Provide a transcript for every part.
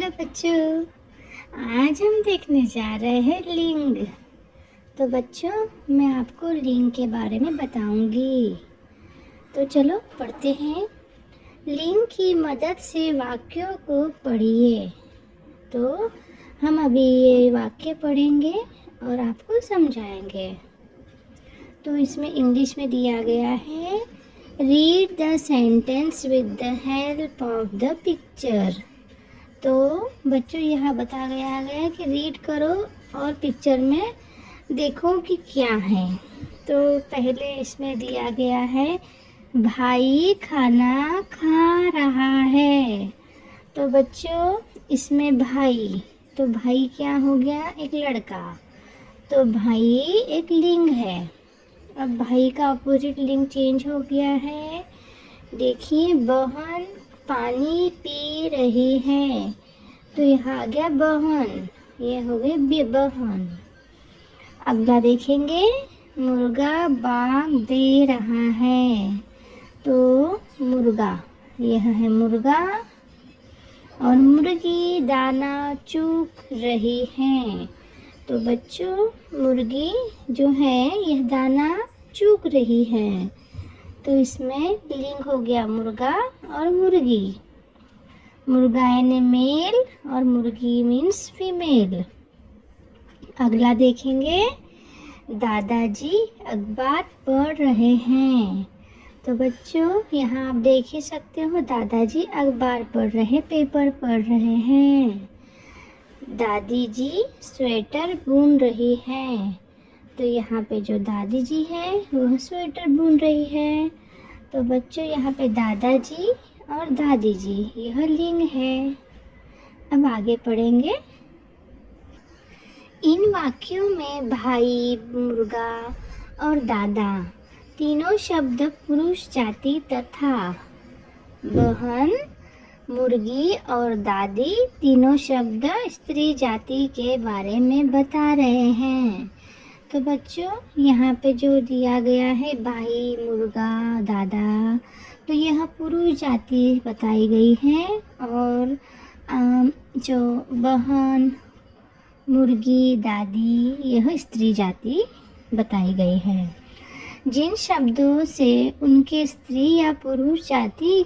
Hello बच्चों, आज हम देखने जा रहे हैं लिंग। तो बच्चों, मैं आपको लिंग के बारे में बताऊंगी। तो चलो पढ़ते हैं। लिंग की मदद से वाक्यों को पढ़िए। तो हम अभी ये वाक्य पढ़ेंगे और आपको समझाएंगे। तो इसमें इंग्लिश में दिया गया है, read the sentence with the help of the picture. तो बच्चों, यहाँ बताया गया है कि रीड करो और पिक्चर में देखो कि क्या है। तो पहले इसमें दिया गया है, भाई खाना खा रहा है। तो बच्चों, इसमें भाई, तो भाई क्या हो गया? एक लड़का। तो भाई एक लिंग है। अब भाई का अपोजिट लिंग चेंज हो गया है। देखिए, बहन पानी पी रही है। तो यहाँ आ गया बहन, ये हो गई बहन। अगला देखेंगे, मुर्गा बाग दे रहा है। तो मुर्गा, यह है मुर्गा। और मुर्गी दाना चुग रही है। तो बच्चों, मुर्गी जो है यह दाना चुग रही है। तो इसमें लिंग हो गया मुर्गा और मुर्गी। मुर्गा यानी मेल और मुर्गी मीन्स फीमेल। अगला देखेंगे, दादाजी अखबार पढ़ रहे हैं। तो बच्चों, यहाँ आप देख ही सकते हो, दादाजी अखबार पढ़ रहे, पेपर पढ़ रहे हैं। दादी जी स्वेटर बुन रही है। तो यहाँ पे जो दादी जी है वह स्वेटर बुन रही है। तो बच्चों, यहाँ पे दादाजी और दादी जी यह लिंग है। अब आगे पढ़ेंगे। इन वाक्यों में भाई, मुर्गा और दादा तीनों शब्द पुरुष जाति तथा बहन, मुर्गी और दादी तीनों शब्द स्त्री जाति के बारे में बता रहे हैं। तो बच्चों, यहाँ पे जो दिया गया है भाई, मुर्गा, दादा, तो यह पुरुष जाति बताई गई है। और जो बहन, मुर्गी, दादी, यह स्त्री जाति बताई गई है। जिन शब्दों से उनके स्त्री या पुरुष जाति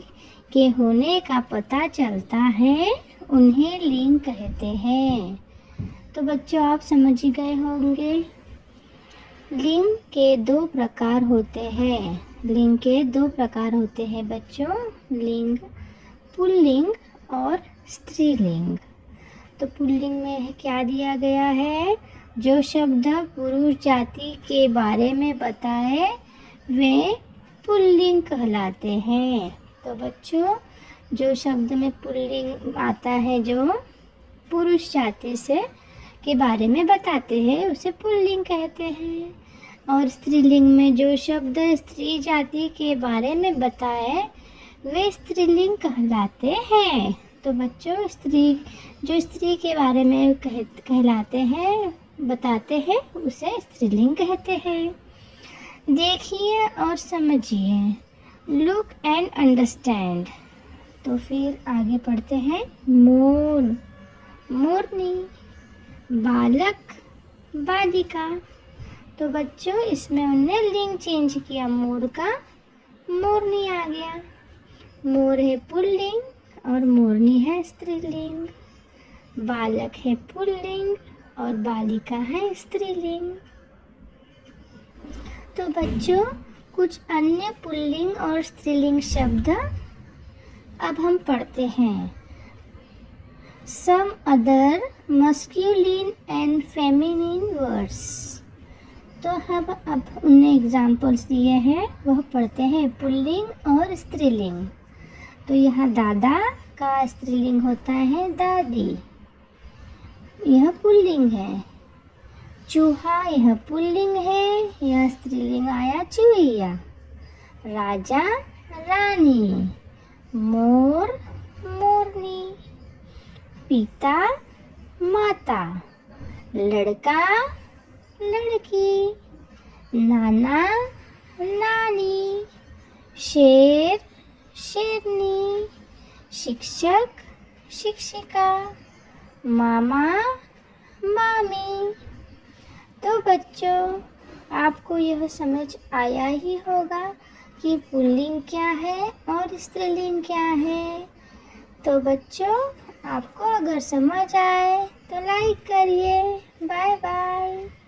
के होने का पता चलता है उन्हें लिंग कहते हैं। तो बच्चों, आप समझ ही गए होंगे। लिंग के दो प्रकार होते हैं। लिंग के दो प्रकार होते हैं बच्चों, लिंग पुल्लिंग और स्त्रीलिंग। तो पुल्लिंग में क्या दिया गया है? जो शब्द पुरुष जाति के बारे में बताए वे पुल्लिंग कहलाते हैं। तो बच्चों, जो शब्द में पुल्लिंग आता है, जो पुरुष जाति से के बारे में बताते हैं, उसे पुल्लिंग कहते हैं। और स्त्रीलिंग में जो शब्द स्त्री जाति के बारे में बताए वे स्त्रीलिंग कहलाते हैं। तो बच्चों, जो स्त्री के बारे में कहलाते हैं, बताते हैं, उसे स्त्रीलिंग कहते हैं। देखिए और समझिए, लुक एंड अंडरस्टैंड। तो फिर आगे पढ़ते हैं। मोर, मोरनी, बालक, बालिका। तो बच्चों, इसमें उन्होंने लिंग चेंज किया, मोर का मोरनी आ गया। मोर है पुल्लिंग और मोरनी है स्त्रीलिंग। बालक है पुल्लिंग और बालिका है स्त्रीलिंग। तो बच्चों, कुछ अन्य पुल्लिंग और स्त्रीलिंग शब्द अब हम पढ़ते हैं। Some other masculine and feminine words. तो अब उन्हें एग्जाम्पल्स दिए हैं, वह पढ़ते हैं, पुल्लिंग और स्त्रीलिंग। तो यहाँ दादा का स्त्रीलिंग होता है दादी, यह पुल्लिंग है। चूहा, यह पुल्लिंग है, यह स्त्रीलिंग आया चूहिया। राजा, रानी। मोर, मोरनी। पिता, माता। लड़का, लड़की। नाना, नानी। शेर, शेरनी। शिक्षक, शिक्षिका। मामा, मामी। तो बच्चों, आपको यह समझ आया ही होगा कि पुल्लिंग क्या है और स्त्रीलिंग क्या है। तो बच्चों, आपको अगर समझ आए तो लाइक करिए। Bye bye.